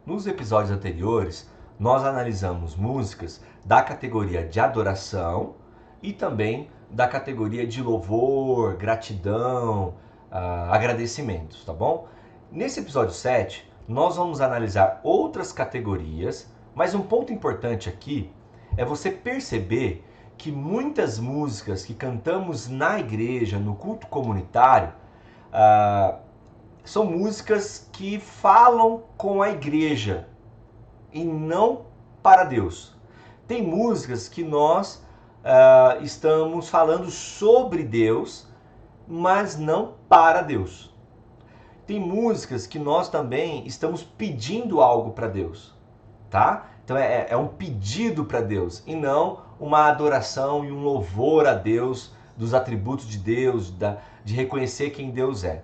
Nos episódios anteriores, nós analisamos músicas da categoria de adoração e também da categoria de louvor, gratidão, agradecimentos, tá bom? Nesse episódio 7, nós vamos analisar outras categorias, mas um ponto importante aqui é você perceber que muitas músicas que cantamos na igreja, no culto comunitário, são músicas que falam com a igreja e não para Deus. Tem músicas que nós estamos falando sobre Deus, mas não para Deus. Tem músicas que nós também estamos pedindo algo para Deus, tá? Então é um pedido para Deus e não uma adoração e um louvor a Deus, dos atributos de Deus, de reconhecer quem Deus é.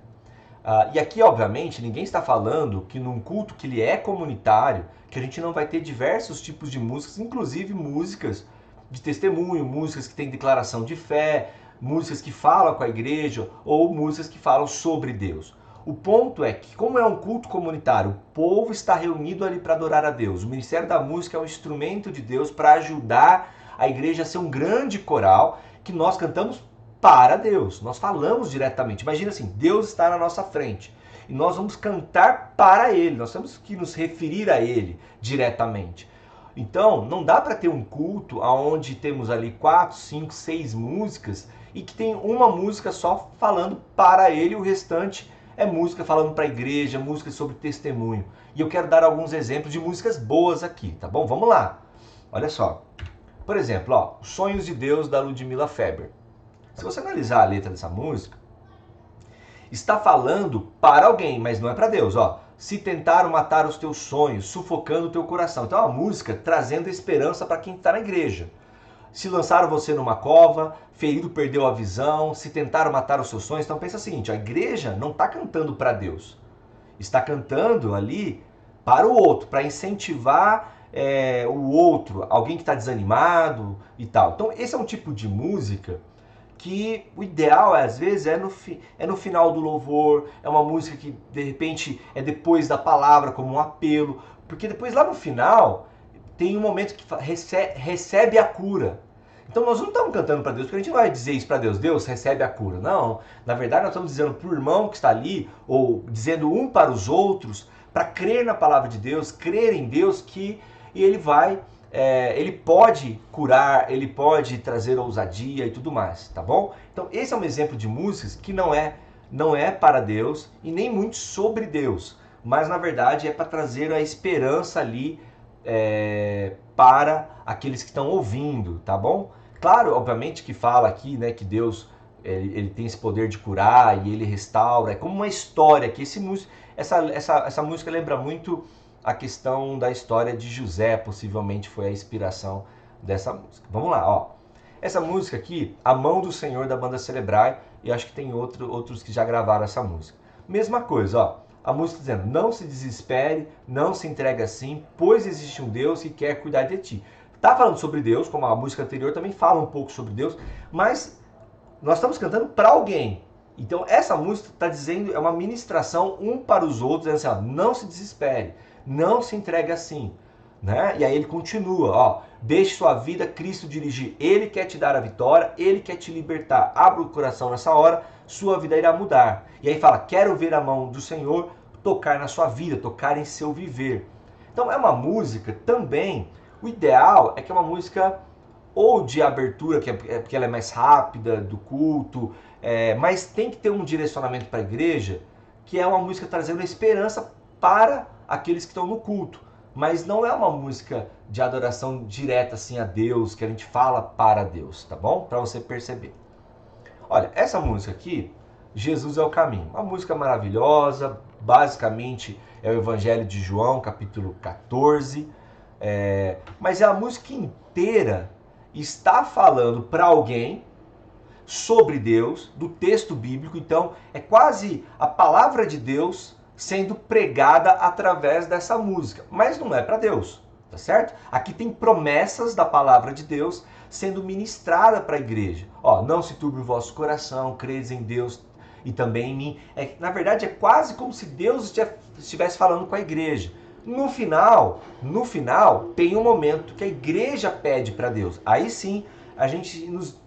E aqui, obviamente, ninguém está falando que num culto que ele é comunitário, que a gente não vai ter diversos tipos de músicas, inclusive músicas de testemunho, músicas que têm declaração de fé, músicas que falam com a igreja ou músicas que falam sobre Deus. O ponto é que, como é um culto comunitário, o povo está reunido ali para adorar a Deus. O Ministério da Música é um instrumento de Deus para ajudar a igreja a ser um grande coral que nós cantamos para Deus. Nós falamos diretamente. Imagina assim, Deus está na nossa frente e nós vamos cantar para Ele. Nós temos que nos referir a Ele diretamente. Então, não dá para ter um culto onde temos ali 4, 5, 6 músicas e que tem uma música só falando para Ele e o restante é música falando para a igreja, música sobre testemunho. E eu quero dar alguns exemplos de músicas boas aqui, tá bom? Vamos lá. Olha só. Por exemplo, ó, Sonhos de Deus, da Ludmilla Feber. Se você analisar a letra dessa música, está falando para alguém, mas não é para Deus, ó. Se tentaram matar os teus sonhos, sufocando o teu coração. Então é uma música trazendo esperança para quem está na igreja. Se lançaram você numa cova, ferido perdeu a visão, se tentaram matar os seus sonhos. Então pensa o seguinte, a igreja não está cantando para Deus. Está cantando ali para o outro, para incentivar o outro, alguém que está desanimado e tal. Então esse é um tipo de música que o ideal, às vezes, é no final do louvor, é uma música que, de repente, é depois da palavra, como um apelo, porque depois, lá no final, tem um momento que recebe a cura. Então, nós não estamos cantando para Deus, porque a gente não vai dizer isso para Deus, Deus recebe a cura. Não, na verdade, nós estamos dizendo para o irmão que está ali, ou dizendo um para os outros, para crer na palavra de Deus, crer em Deus, que ele vai... ele pode curar, ele pode trazer ousadia e tudo mais, tá bom? Então esse é um exemplo de músicas que não é para Deus e nem muito sobre Deus, mas na verdade é para trazer a esperança ali para aqueles que estão ouvindo, tá bom? Claro, obviamente que fala aqui, né, que Deus ele tem esse poder de curar e ele restaura, é como uma história que essa música lembra muito a questão da história de José, possivelmente foi a inspiração dessa música. Vamos lá, ó. Essa música aqui, A Mão do Senhor, da banda Celebrai, e acho que tem outros que já gravaram essa música. Mesma coisa, ó. A música dizendo, não se desespere, não se entregue assim, pois existe um Deus que quer cuidar de ti. Tá falando sobre Deus, como a música anterior também fala um pouco sobre Deus, mas nós estamos cantando para alguém. Então essa música está dizendo, é uma ministração um para os outros, dizendo assim, ó, não se desespere, não se entregue assim, né? E aí ele continua, ó, deixe sua vida Cristo dirigir, Ele quer te dar a vitória, Ele quer te libertar, abra o coração nessa hora, sua vida irá mudar. E aí fala, quero ver a mão do Senhor tocar na sua vida, tocar em seu viver. Então é uma música também, o ideal é que é uma música ou de abertura, que é porque ela é mais rápida, do culto, mas tem que ter um direcionamento para a igreja, que é uma música trazendo esperança para aqueles que estão no culto. Mas não é uma música de adoração direta assim a Deus, que a gente fala para Deus, tá bom? Para você perceber. Olha, essa música aqui, Jesus é o caminho. Uma música maravilhosa, basicamente é o Evangelho de João, capítulo 14. Mas a música inteira está falando para alguém sobre Deus, do texto bíblico. Então, é quase a palavra de Deus sendo pregada através dessa música. Mas não é para Deus, tá certo? Aqui tem promessas da palavra de Deus sendo ministrada para a igreja. Ó, não se turbe o vosso coração, credes em Deus e também em mim. Na verdade, é quase como se Deus estivesse falando com a igreja. No final tem um momento que a igreja pede para Deus. Aí sim,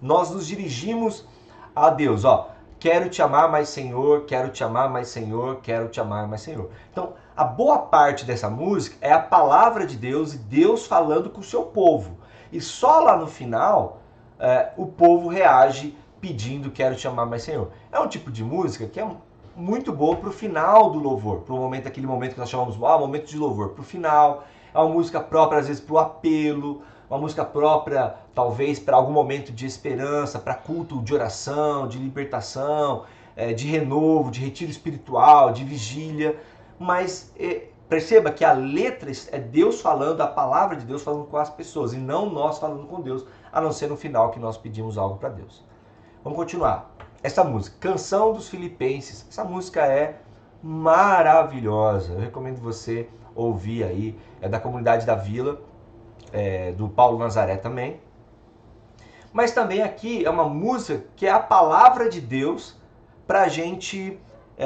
nós nos dirigimos a Deus, ó. Quero te amar mais, Senhor, quero te amar mais, Senhor, quero te amar mais, Senhor. Então, a boa parte dessa música é a palavra de Deus e Deus falando com o seu povo. E só lá no final, o povo reage pedindo quero te amar mais, Senhor. É um tipo de música que é muito boa para o final do louvor, para o momento, aquele momento que nós chamamos momento de louvor, para o final. É uma música própria, às vezes, para o apelo, uma música própria, talvez, para algum momento de esperança, para culto de oração, de libertação, de renovo, de retiro espiritual, de vigília. Mas perceba que a letra é Deus falando, a palavra de Deus falando com as pessoas, e não nós falando com Deus, a não ser no final que nós pedimos algo para Deus. Vamos continuar. Essa música, Canção dos Filipenses, essa música é maravilhosa. Eu recomendo você ouvir aí. É da comunidade da Vila, do Paulo Nazaré também. Mas também aqui é uma música que é a palavra de Deus para a gente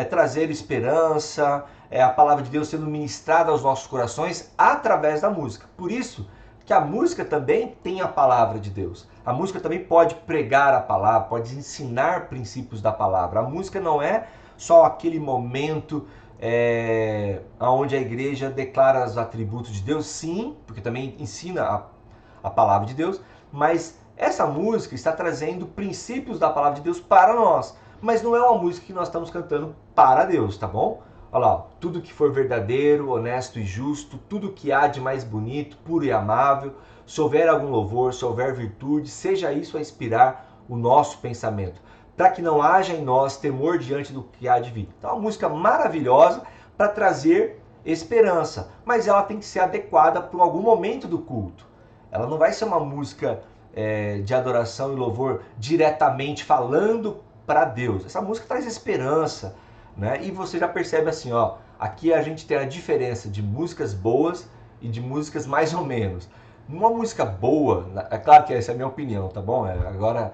trazer esperança, a palavra de Deus sendo ministrada aos nossos corações através da música. Por isso que a música também tem a palavra de Deus. A música também pode pregar a palavra, pode ensinar princípios da palavra. A música não é só aquele momento onde a igreja declara os atributos de Deus, sim, porque também ensina a palavra de Deus, mas essa música está trazendo princípios da palavra de Deus para nós. Mas não é uma música que nós estamos cantando para Deus, tá bom? Olha lá, tudo que for verdadeiro, honesto e justo, tudo que há de mais bonito, puro e amável, se houver algum louvor, se houver virtude, seja isso a inspirar o nosso pensamento, para que não haja em nós temor diante do que há de vir. Então é uma música maravilhosa para trazer esperança, mas ela tem que ser adequada para algum momento do culto. Ela não vai ser uma música de adoração e louvor diretamente falando para Deus. Essa música traz esperança, né? E você já percebe assim, ó, aqui a gente tem a diferença de músicas boas e de músicas mais ou menos. Uma música boa, é claro que essa é a minha opinião, tá bom? Agora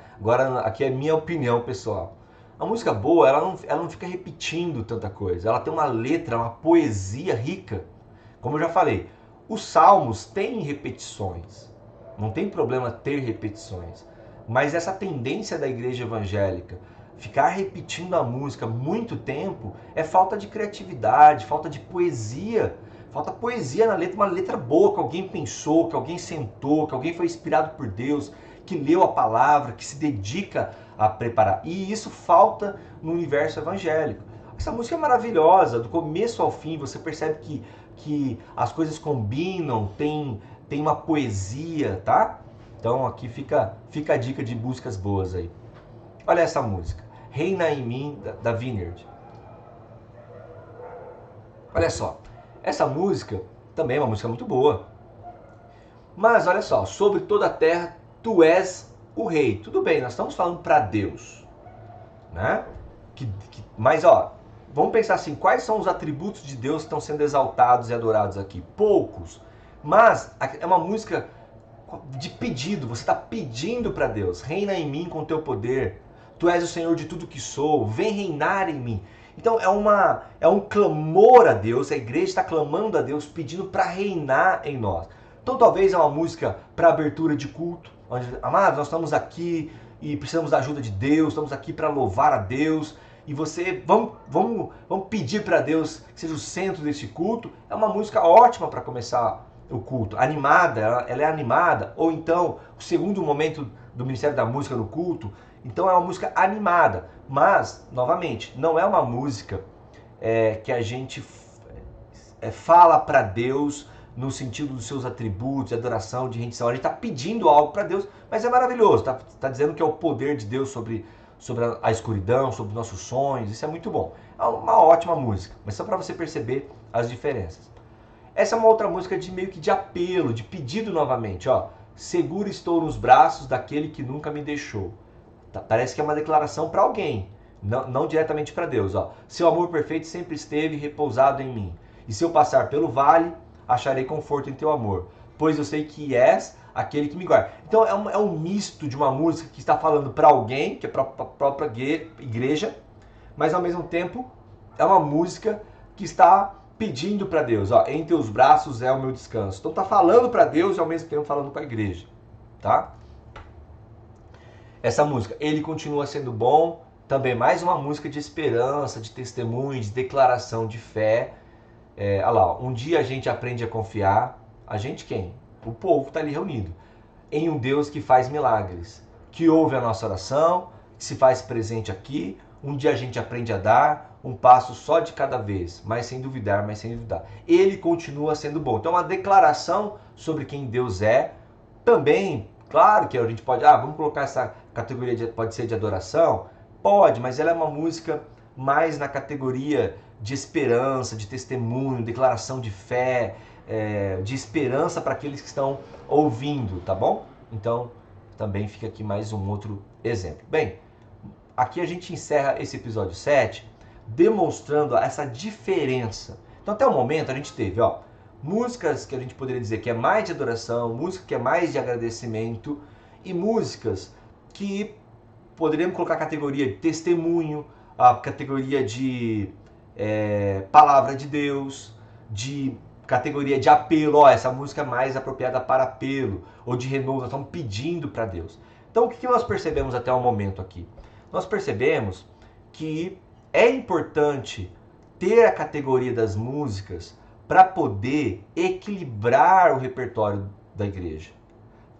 aqui é minha opinião pessoal. A música boa, ela não fica repetindo tanta coisa. Ela tem uma letra, uma poesia rica. Como eu já falei, os salmos têm repetições. Não tem problema ter repetições. Mas essa tendência da igreja evangélica ficar repetindo a música muito tempo é falta de criatividade, falta de poesia. Falta poesia na letra, uma letra boa, que alguém pensou, que alguém sentou, que alguém foi inspirado por Deus, que leu a palavra, que se dedica a preparar. E isso falta no universo evangélico. Essa música é maravilhosa, do começo ao fim, você percebe que as coisas combinam, tem uma poesia, tá? Então aqui fica a dica de músicas boas aí. Olha essa música, Reina em Mim, da Vineyard. Olha só, essa música também é uma música muito boa. Mas olha só, sobre toda a terra, tu és o rei. Tudo bem, nós estamos falando para Deus, né? Mas ó, vamos pensar assim, quais são os atributos de Deus que estão sendo exaltados e adorados aqui? Poucos. Mas é uma música de pedido, você está pedindo para Deus, reina em mim com teu poder, tu és o Senhor de tudo que sou, vem reinar em mim. Então é um clamor a Deus, a igreja está clamando a Deus, pedindo para reinar em nós. Então talvez é uma música para abertura de culto, onde, amados, nós estamos aqui e precisamos da ajuda de Deus, estamos aqui para louvar a Deus, e vamos pedir para Deus que seja o centro desse culto. É uma música ótima para começar o culto, animada, ela é animada, ou então o segundo momento do Ministério da Música no culto, então é uma música animada, mas, novamente, não é uma música que a gente fala para Deus no sentido dos seus atributos, de adoração, de rendição. A gente está pedindo algo para Deus, mas é maravilhoso, tá dizendo que é o poder de Deus sobre a escuridão, sobre nossos sonhos, isso é muito bom. É uma ótima música, mas só para você perceber as diferenças. Essa é uma outra música meio que de apelo, de pedido novamente, ó. Seguro estou nos braços daquele que nunca me deixou. Parece que é uma declaração para alguém, não diretamente para Deus, ó. Seu amor perfeito sempre esteve repousado em mim. E se eu passar pelo vale, acharei conforto em teu amor, pois eu sei que és aquele que me guarda. Então é um misto de uma música que está falando para alguém, que é para a própria igreja, mas ao mesmo tempo é uma música que está pedindo para Deus, ó, em teus braços é o meu descanso. Então tá falando para Deus e ao mesmo tempo falando para a igreja, tá? Essa música, Ele Continua Sendo Bom, também mais uma música de esperança, de testemunho, de declaração de fé. Olha lá, um dia a gente aprende a confiar. A gente quem? O povo está ali reunido. Em um Deus que faz milagres, que ouve a nossa oração, que se faz presente aqui. Um dia a gente aprende a dar um passo só de cada vez, mas sem duvidar, mas sem duvidar. Ele continua sendo bom. Então, uma declaração sobre quem Deus é. Também, claro que a gente pode, vamos colocar essa categoria, pode ser de adoração? Pode, mas ela é uma música mais na categoria de esperança, de testemunho, declaração de fé, de esperança para aqueles que estão ouvindo, tá bom? Então, também fica aqui mais um outro exemplo. Bem, aqui a gente encerra esse episódio 7 demonstrando essa diferença. Então, até o momento a gente teve, músicas que a gente poderia dizer que é mais de adoração, música que é mais de agradecimento e músicas que poderíamos colocar a categoria de testemunho, a categoria de palavra de Deus, de categoria de apelo. Essa música é mais apropriada para apelo ou de renovo, nós estamos pedindo para Deus. Então, o que nós percebemos até o momento aqui? Nós percebemos que é importante ter a categoria das músicas para poder equilibrar o repertório da igreja.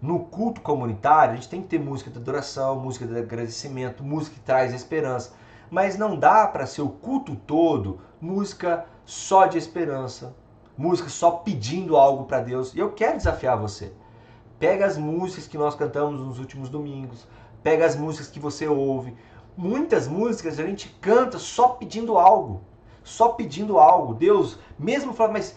No culto comunitário, a gente tem que ter música de adoração, música de agradecimento, música que traz esperança. Mas não dá para ser o culto todo música só de esperança, música só pedindo algo para Deus. E eu quero desafiar você. Pega as músicas que nós cantamos nos últimos domingos, pega as músicas que você ouve. Muitas músicas a gente canta só pedindo algo. Só pedindo algo. Deus, mesmo falando, mas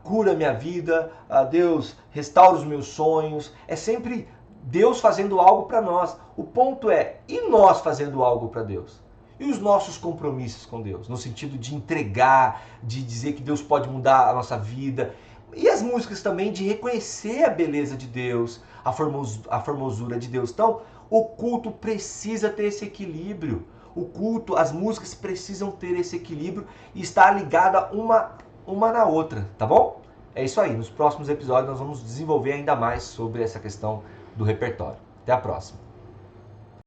cura minha vida, Deus, restaura os meus sonhos. É sempre Deus fazendo algo para nós. O ponto é, e nós fazendo algo para Deus? E os nossos compromissos com Deus? No sentido de entregar, de dizer que Deus pode mudar a nossa vida. E as músicas também de reconhecer a beleza de Deus, a formosura de Deus. Então, o culto precisa ter esse equilíbrio. O culto, as músicas precisam ter esse equilíbrio e estar ligada uma na outra, tá bom? É isso aí. Nos próximos episódios nós vamos desenvolver ainda mais sobre essa questão do repertório. Até a próxima.